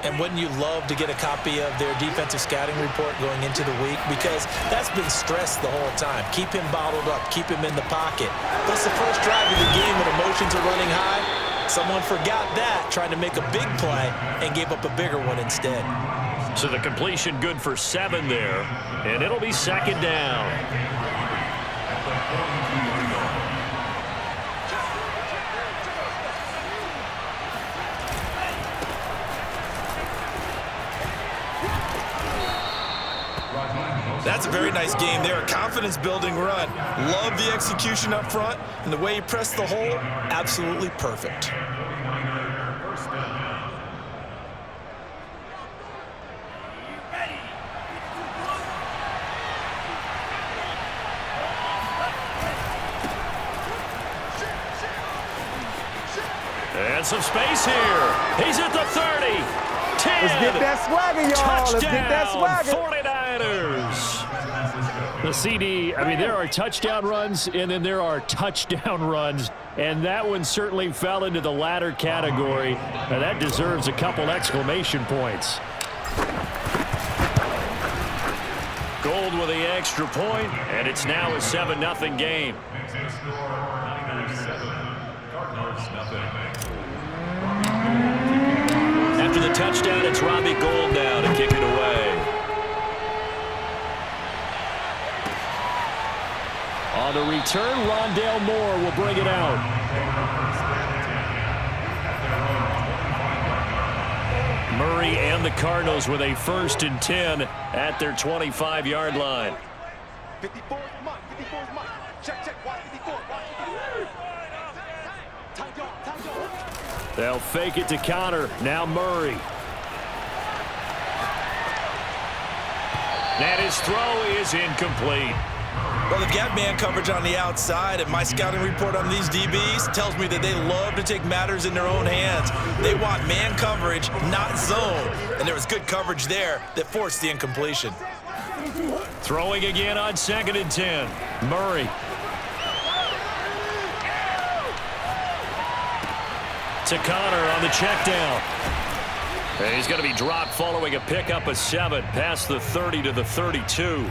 And wouldn't you love to get a copy of their defensive scouting report going into the week? Because that's been stressed the whole time. Keep him bottled up. Keep him in the pocket. That's the first drive of the game when emotions are running high. Someone forgot that, trying to make a big play, and gave up a bigger one instead. So the completion good for 7 there, and it'll be second down. That's a very nice game there, a confidence-building run. Love the execution up front, and the way he pressed the hole, absolutely perfect. And some space here. He's at the 30. 10. Let's get that swagger, y'all. Let's get that swagger. 49ers. The CD, I mean, there are touchdown runs, and then there are touchdown runs, and that one certainly fell into the latter category. Now, that deserves a couple exclamation points. Gold with the extra point, and it's now a 7-0 game. After the touchdown, it's Robbie Gould now to kick it away. On the return, Rondale Moore will bring it out. Murray and the Cardinals with a 1st and 10 at their 25-yard line. 54 is mine. 54 is mine. Check. Watch 54. Watch 54. Time. They'll fake it to counter. Now Murray. And his throw is incomplete. Well, they've got man coverage on the outside, and my scouting report on these DBs tells me that they love to take matters in their own hands. They want man coverage, not zone. And there was good coverage there that forced the incompletion. Throwing again on 2nd and 10. Murray. To Connor on the check down. And he's going to be dropped following a pickup of 7 past the 30 to the 32.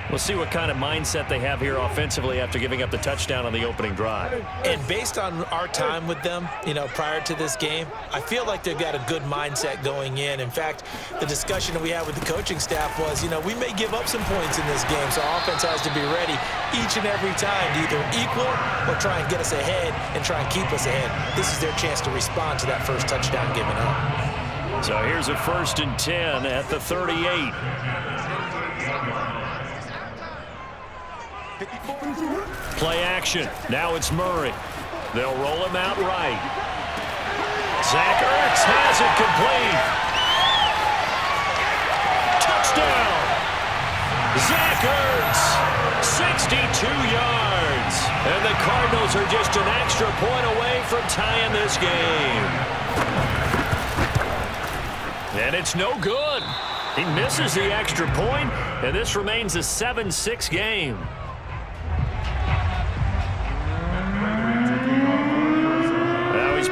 We'll see what kind of mindset they have here offensively after giving up the touchdown on the opening drive. And based on our time with them, prior to this game, I feel like they've got a good mindset going in. In fact, the discussion that we had with the coaching staff was, we may give up some points in this game, so our offense has to be ready each and every time to either equal or try and get us ahead and try and keep us ahead. This is their chance to respond to that first touchdown given up. So here's a 1st and 10 at the 38. Play action. Now it's Murray. They'll roll him out right. Zach Ertz has it complete. Touchdown. Zach Ertz, 62 yards. And the Cardinals are just an extra point away from tying this game. And it's no good. He misses the extra point, and this remains a 7-6 game.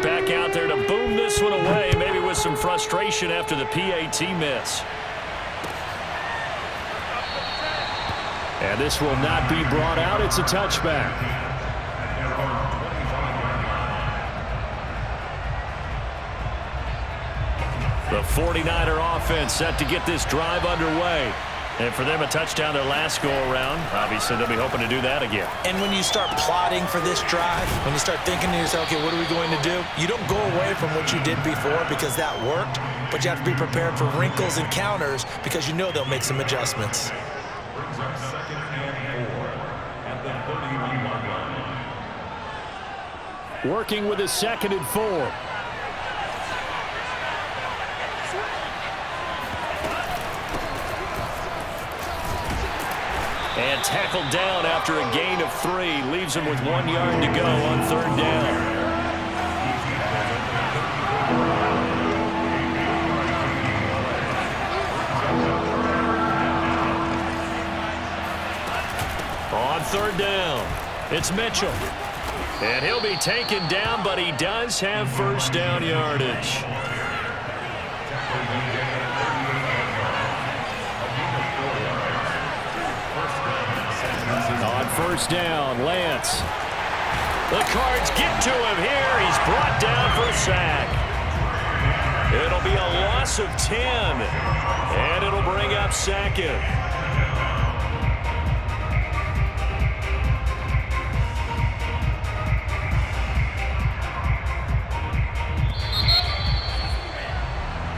Back out there to boom this one away, maybe with some frustration after the PAT miss. And this will not be brought out. It's a touchback. The 49er offense set to get this drive underway. And for them, a touchdown their last go-around. Obviously, they'll be hoping to do that again. And when you start plotting for this drive, when you start thinking to yourself, okay, what are we going to do? You don't go away from what you did before because that worked, but you have to be prepared for wrinkles and counters because you know they'll make some adjustments. Working with a 2nd and 4. And tackled down after a gain of 3. Leaves him with 1 yard to go on 3rd down. On 3rd down, it's Mitchell. And he'll be taken down, but he does have 1st down yardage. first down. Lance. The Cards get to him here. He's brought down for a sack. It'll be a loss of 10, and it'll bring up second.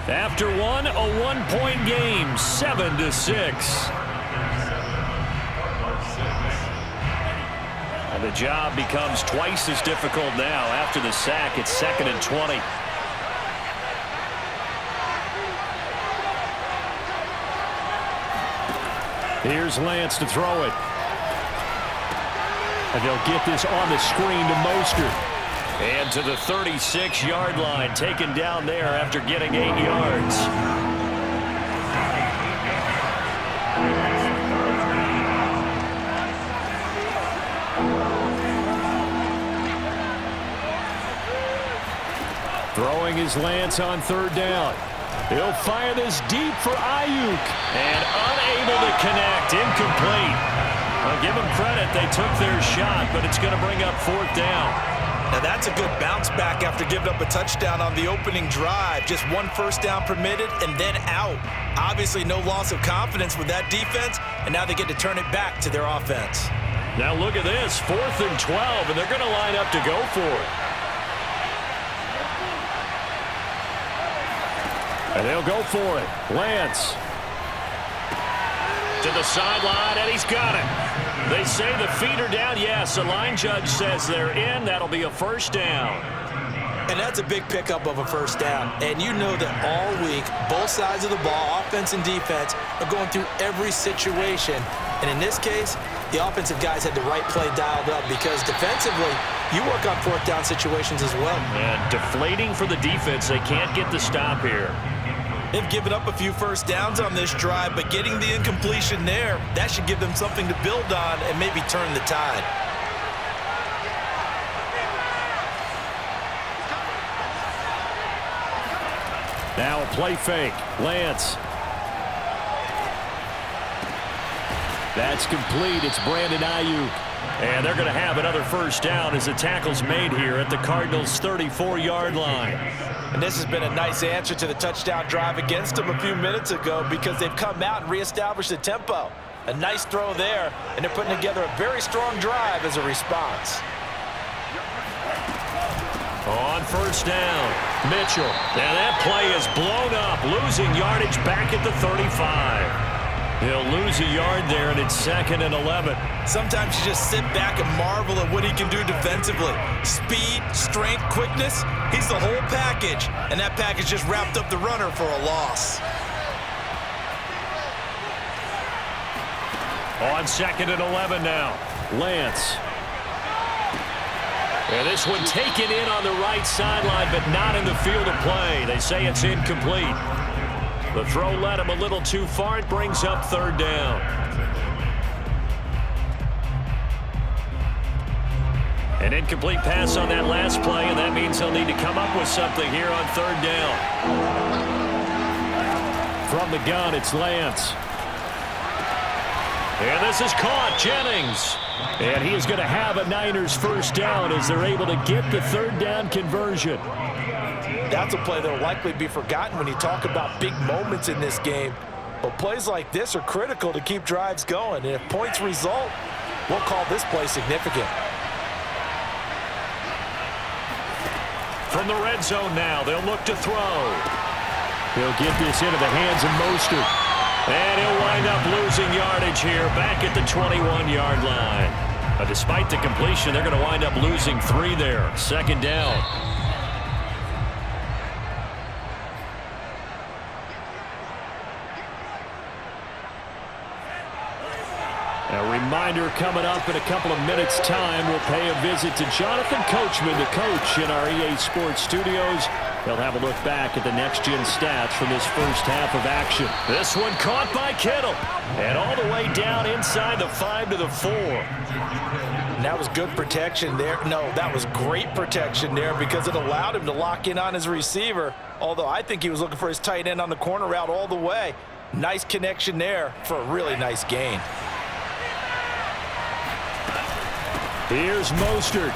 After one, a one-point game, 7-6. And the job becomes twice as difficult now. After the sack, it's 2nd and 20. Here's Lance to throw it. And they'll get this on the screen to Mostert. And to the 36-yard line, taken down there after getting 8 yards. Throwing his Lance on 3rd down. He'll fire this deep for Ayuk. And unable to connect, incomplete. I'll give them credit, they took their shot, but it's going to bring up 4th down. Now that's a good bounce back after giving up a touchdown on the opening drive. Just 1 first down permitted and then out. Obviously no loss of confidence with that defense, and now they get to turn it back to their offense. Now look at this, 4th and 12, and they're going to line up to go for it. And they'll go for it. Lance. To the sideline, and he's got it. They say the feet are down. Yes, the line judge says they're in. That'll be a first down. And that's a big pickup of a first down. And you know that all week, both sides of the ball, offense and defense, are going through every situation. And in this case, the offensive guys had the right play dialed up because defensively, you work on 4th down situations as well. And deflating for the defense. They can't get the stop here. They've given up a few first downs on this drive, but getting the incompletion there, that should give them something to build on and maybe turn the tide. Now a play fake. Lance. That's complete. It's Brandon Ayuk. And they're going to have another first down as the tackle's made here at the Cardinals' 34-yard line. And this has been a nice answer to the touchdown drive against them a few minutes ago because they've come out and reestablished the tempo. A nice throw there, and they're putting together a very strong drive as a response. On first down, Mitchell. Now that play is blown up, losing yardage back at the 35. He'll lose a yard there, and it's 2nd and 11. Sometimes you just sit back and marvel at what he can do defensively. Speed, strength, quickness, he's the whole package. And that package just wrapped up the runner for a loss. On 2nd and 11 now, Lance. And this one taken in on the right sideline, but not in the field of play. They say it's incomplete. The throw led him a little too far. It brings up 3rd down. An incomplete pass on that last play, and that means he'll need to come up with something here on 3rd down. From the gun, it's Lance. And this is caught. Jennings. And he is going to have a Niners first down as they're able to get the 3rd down conversion. That's a play that will likely be forgotten when you talk about big moments in this game. But plays like this are critical to keep drives going. And if points result, we'll call this play significant. From the red zone now, they'll look to throw. He'll get this into the hands of Mostert. And he'll wind up losing yardage here back at the 21-yard line. Despite the completion, they're going to wind up losing 3 there. 2nd down. A reminder coming up in a couple of minutes' time. We'll pay a visit to Jonathan Coachman, the coach in our EA Sports studios. They'll have a look back at the next-gen stats from this first half of action. This one caught by Kittle. And all the way down inside the 5 to the 4. And that was good protection there. No, that was great protection there because it allowed him to lock in on his receiver. Although I think he was looking for his tight end on the corner route all the way. Nice connection there for a really nice gain. Here's Mostert.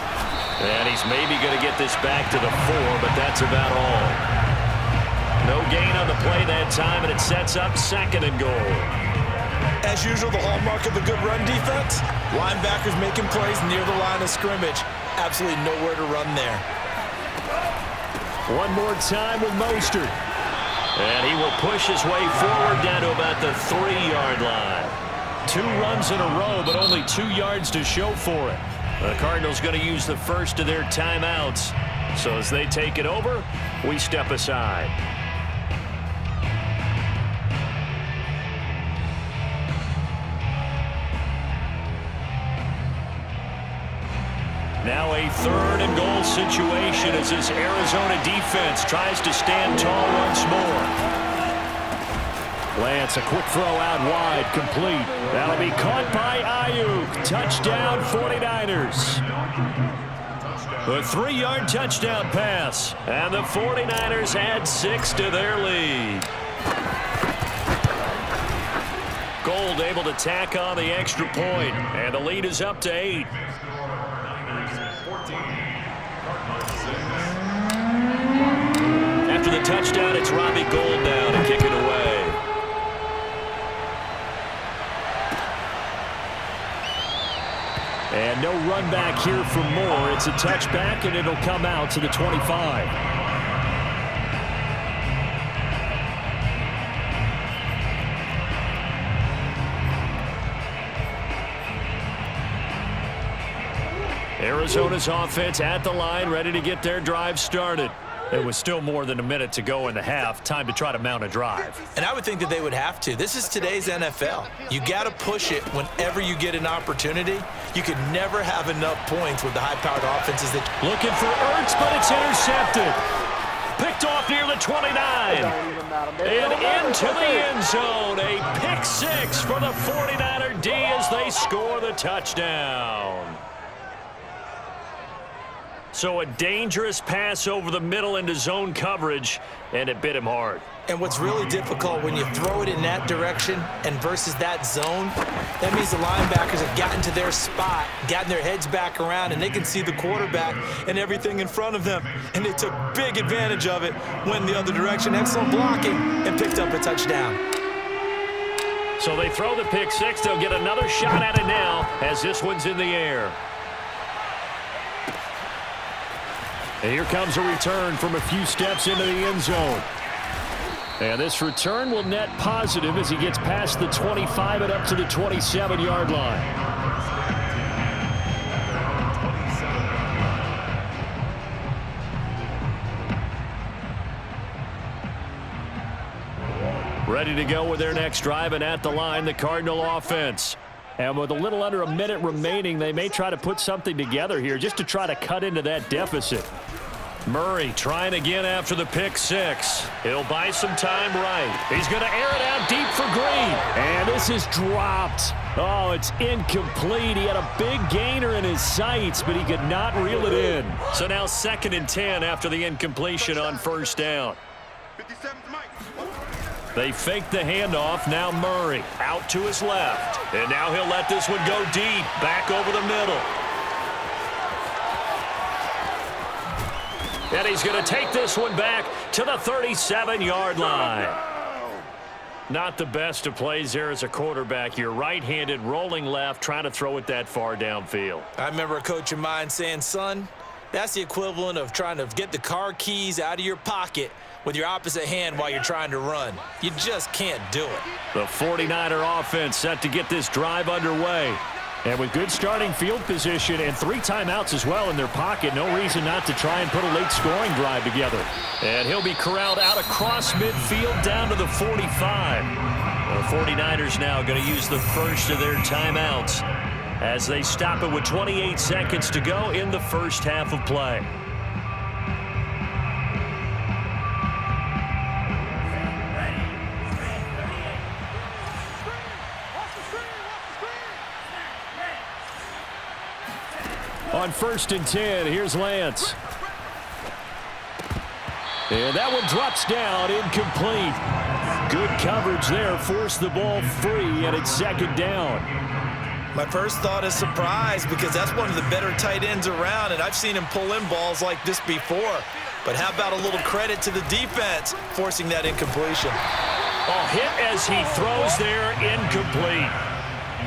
And he's maybe going to get this back to the 4, but that's about all. No gain on the play that time, and it sets up 2nd and goal. As usual, the hallmark of a good run defense, linebackers making plays near the line of scrimmage. Absolutely nowhere to run there. One more time with Mostert. And he will push his way forward down to about the 3-yard line. 2 runs in a row, but only 2 yards to show for it. The Cardinals going to use the first of their timeouts. So as they take it over, we step aside. Now a 3rd and goal situation as this Arizona defense tries to stand tall once more. Lance, a quick throw out wide, complete. That'll be caught by Ayuk. Touchdown, 49ers. A 3-yard touchdown pass. And the 49ers add 6 to their lead. Gold able to tack on the extra point, and the lead is up to 8. After the touchdown, it's Robbie Gould now to kick it away. And no run back here for Moore. It's a touchback, and it'll come out to the 25. Arizona's offense at the line, ready to get their drive started. It was still more than a minute to go in the half. Time to try to mount a drive. And I would think that they would have to. This is today's NFL. You got to push it whenever you get an opportunity. You could never have enough points with the high-powered offenses. Looking for Ertz, but it's intercepted. Picked off near the 29. And into the end zone. A pick 6 for the 49er D as they score the touchdown. So a dangerous pass over the middle into zone coverage, and it bit him hard. And what's really difficult when you throw it in that direction and versus that zone, that means the linebackers have gotten to their spot, gotten their heads back around, and they can see the quarterback and everything in front of them. And they took big advantage of it, went the other direction, excellent blocking, and picked up a touchdown. So they throw the pick 6. They'll get another shot at it now as this one's in the air. And here comes a return from a few steps into the end zone. And this return will net positive as he gets past the 25 and up to the 27-yard line. Ready to go with their next drive, and at the line, the Cardinal offense. And with a little under a minute remaining, they may try to put something together here just to try to cut into that deficit. Murray trying again after the pick 6. He'll buy some time right. He's going to air it out deep for Green. And this is dropped. Oh, it's incomplete. He had a big gainer in his sights, but he could not reel it in. So now 2nd and 10 after the incompletion on first down. 57's Mike. They fake the handoff. Now Murray out to his left. And now he'll let this one go deep. Back over the middle. And he's going to take this one back to the 37-yard line. Not the best of plays there as a quarterback. You're right-handed, rolling left, trying to throw it that far downfield. I remember a coach of mine saying, son, that's the equivalent of trying to get the car keys out of your pocket with your opposite hand while you're trying to run. You just can't do it. The 49er offense set to get this drive underway. And with good starting field position and 3 timeouts as well in their pocket, no reason not to try and put a late scoring drive together. And he'll be corralled out across midfield down to the 45. The 49ers now going to use the first of their timeouts as they stop it with 28 seconds to go in the first half of play. On 1st and 10, here's Lance. And that one drops down, incomplete. Good coverage there, forced the ball free, and it's 2nd down. My first thought is surprise because that's one of the better tight ends around, and I've seen him pull in balls like this before. But how about a little credit to the defense forcing that incompletion? Oh, hit as he throws there, incomplete.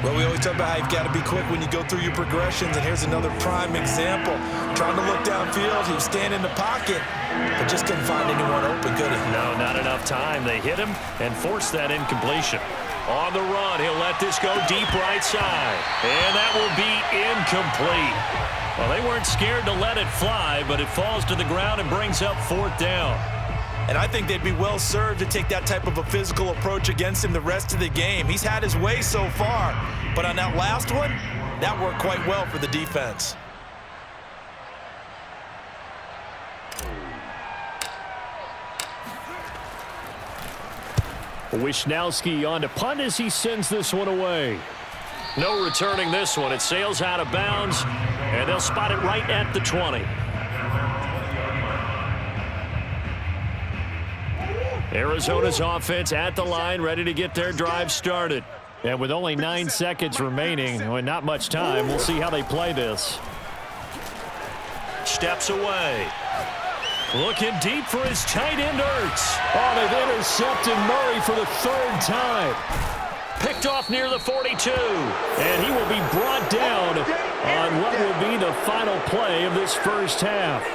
Well, we always talk about how you've got to be quick when you go through your progressions, and here's another prime example. Trying to look downfield, he was standing in the pocket, but just couldn't find anyone open, could he? No, not enough time. They hit him and forced that incompletion. On the run, he'll let this go deep right side, and that will be incomplete. Well, they weren't scared to let it fly, but it falls to the ground and brings up 4th down. And I think they'd be well served to take that type of a physical approach against him the rest of the game. He's had his way so far, but on that last one, that worked quite well for the defense. Wisnowski on to punt as he sends this one away. No returning this one. It sails out of bounds, and they'll spot it right at the 20. Arizona's offense at the line, ready to get their drive started. And with only 9 seconds remaining, and not much time, we'll see how they play this. Steps away. Looking deep for his tight end, Ertz. Oh, they've intercepted Murray for the 3rd time. Picked off near the 42. And he will be brought down on what will be the final play of this first half.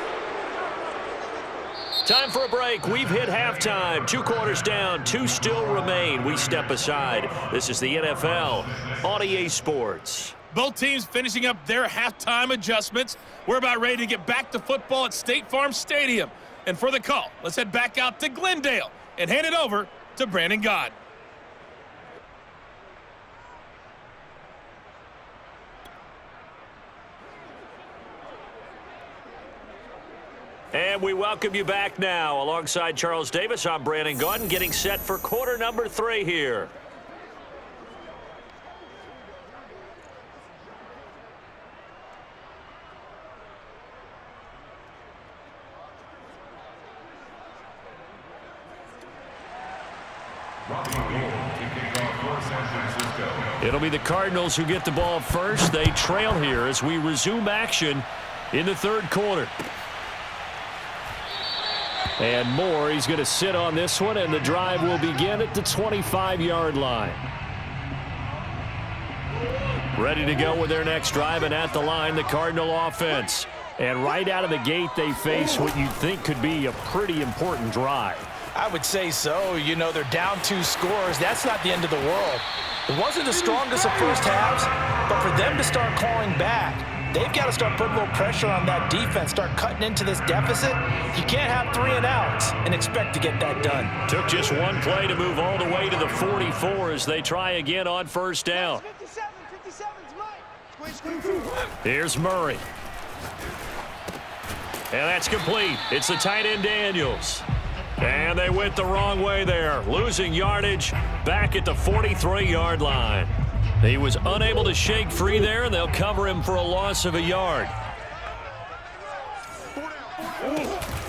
Time for a break. We've hit halftime. 2 quarters down. 2 still remain. We step aside. This is the NFL on EA Sports. Both teams finishing up their halftime adjustments. We're about ready to get back to football at State Farm Stadium. And for the call, let's head back out to Glendale and hand it over to Brandon Gott. And we welcome you back now. Alongside Charles Davis, I'm Brandon Gott, getting set for quarter number 3 here. It'll be the Cardinals who get the ball first. They trail here as we resume action in the 3rd quarter. And Moore, he's going to sit on this one, and the drive will begin at the 25-yard line. Ready to go with their next drive, and at the line, the Cardinal offense. And right out of the gate, they face what you'd think could be a pretty important drive. I would say so. You know, they're down 2 scores. That's not the end of the world. It wasn't the strongest of first halves, but for them to start clawing back, they've got to start putting a little pressure on that defense, start cutting into this deficit. You can't have 3 and outs and expect to get that done. Took just one play to move all the way to the 44 as they try again on first down. 57's mine. Here's Murray. And that's complete. It's the tight end Daniels. And they went the wrong way there, losing yardage back at the 43-yard line. He was unable to shake free there, and they'll cover him for a loss of a yard.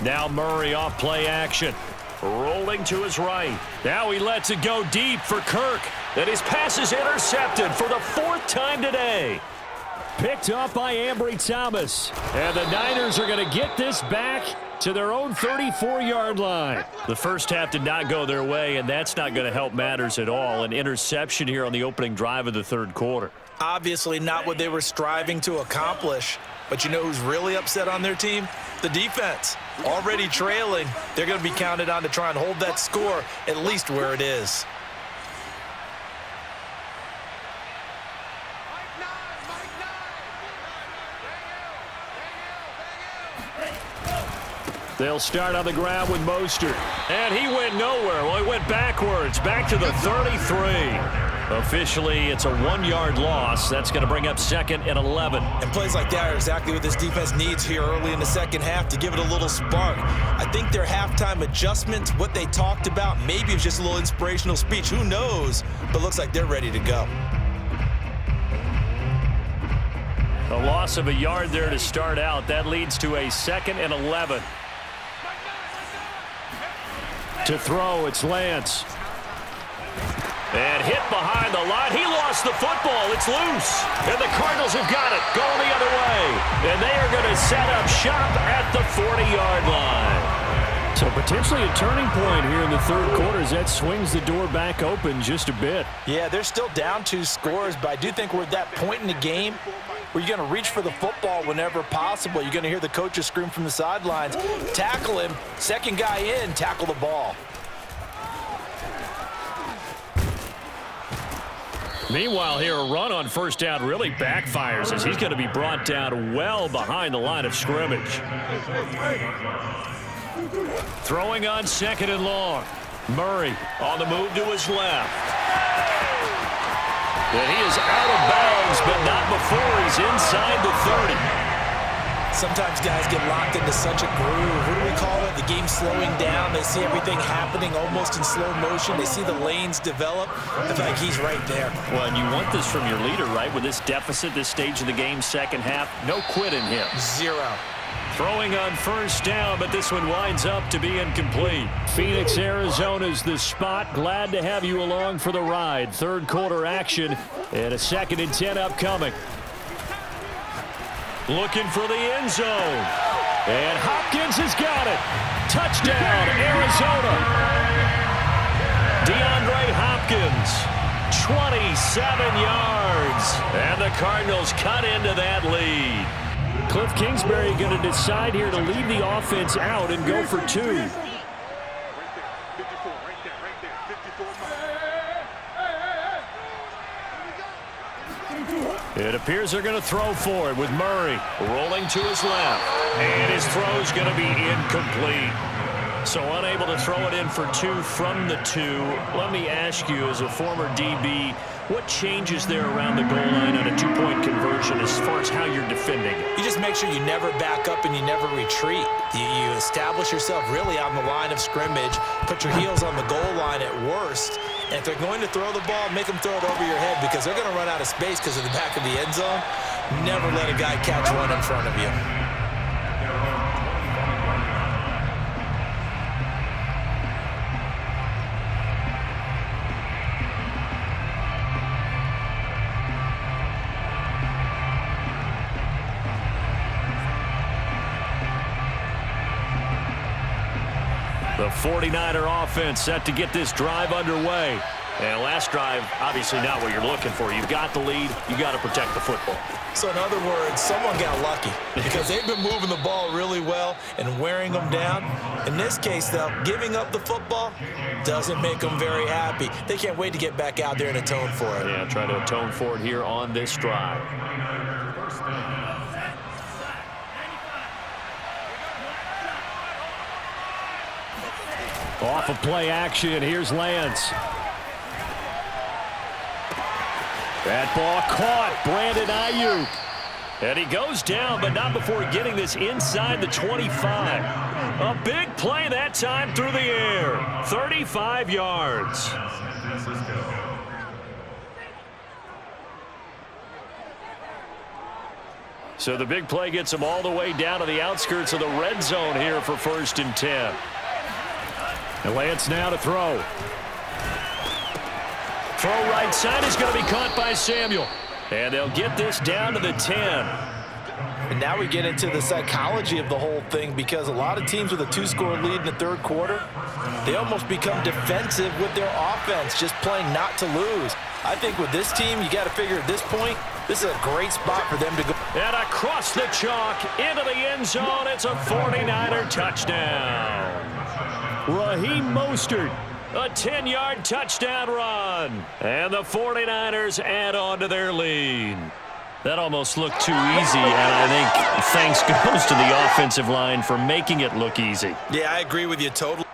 Now Murray off play action. Rolling to his right. Now he lets it go deep for Kirk. And his pass is intercepted for the 4th time today. Picked up by Ambry Thomas. And the Niners are going to get this back to their own 34-yard line. The first half did not go their way, and that's not going to help matters at all. An interception here on the opening drive of the 3rd quarter. Obviously not what they were striving to accomplish. But you know who's really upset on their team? The defense. Already trailing. They're going to be counted on to try and hold that score at least where it is. They'll start on the ground with Mostert. And he went nowhere. Well, he went backwards, back to the 33. Officially, it's a 1-yard loss. That's going to bring up 2nd and 11. And plays like that are exactly what this defense needs here early in the second half to give it a little spark. I think their halftime adjustments, what they talked about, maybe it's just a little inspirational speech. Who knows? But looks like they're ready to go. A loss of a yard there to start out. That leads to a 2nd and 11. To throw, it's Lance. And hit behind the line. He lost the football. It's loose. And the Cardinals have got it. Going the other way. And they are going to set up shop at the 40-yard line. So potentially a turning point here in the third quarter as that swings the door back open just a bit. Yeah, they're still down 2 scores, but I do think we're at that point in the game where you're going to reach for the football whenever possible. You're going to hear the coaches scream from the sidelines, tackle him, second guy in, tackle the ball. Meanwhile, here a run on first down really backfires as he's going to be brought down well behind the line of scrimmage. Throwing on second and long. Murray on the move to his left. And he is out of bounds, but not before he's inside the 30. Sometimes guys get locked into such a groove. What do we call it? The game slowing down. They see everything happening almost in slow motion. They see the lanes develop. I feel like he's right there. Well, and you want this from your leader, right? With this deficit, this stage of the game, second half, no quit in him. 0. Throwing on first down, but this one winds up to be incomplete. Phoenix, Arizona's the spot. Glad to have you along for the ride. Third quarter action and a 2nd and 10 upcoming. Looking for the end zone. And Hopkins has got it. Touchdown, Arizona. DeAndre Hopkins, 27 yards. And the Cardinals cut into that lead. Cliff Kingsbury going to decide here to leave the offense out and go for 2. Right there, 54, right there, 54. It appears they're going to throw for it with Murray rolling to his left. And his throw's going to be incomplete. So unable to throw it in for 2 from the 2. Let me ask you, as a former DB, what changes there around the goal line on a 2-point conversion as far as how you're defending it? You just make sure you never back up and you never retreat. You establish yourself really on the line of scrimmage, put your heels on the goal line at worst, and if they're going to throw the ball, make them throw it over your head because they're going to run out of space because of the back of the end zone. Never let a guy catch one in front of you. The 49er offense set to get this drive underway. And last drive, obviously not what you're looking for. You've got the lead. You got to protect the football. So in other words, someone got lucky because they've been moving the ball really well and wearing them down. In this case, though, giving up the football doesn't make them very happy. They can't wait to get back out there and atone for it. Yeah, try to atone for it here on this drive. Off of play action, here's Lance. That ball caught, Brandon Ayuk. And he goes down, but not before getting this inside the 25. A big play that time through the air. 35 yards. So the big play gets him all the way down to the outskirts of the red zone here for 1st and 10. And Lance now to throw. Throw right side is going to be caught by Samuel. And they'll get this down to the 10. And now we get into the psychology of the whole thing because a lot of teams with a 2-score lead in the third quarter, they almost become defensive with their offense, just playing not to lose. I think with this team, you got to figure at this point, this is a great spot for them to go. And across the chalk into the end zone, it's a 49er touchdown. Raheem Mostert. A 10-yard touchdown run. And the 49ers add on to their lead. That almost looked too easy, and I think thanks goes to the offensive line for making it look easy. Yeah, I agree with you totally.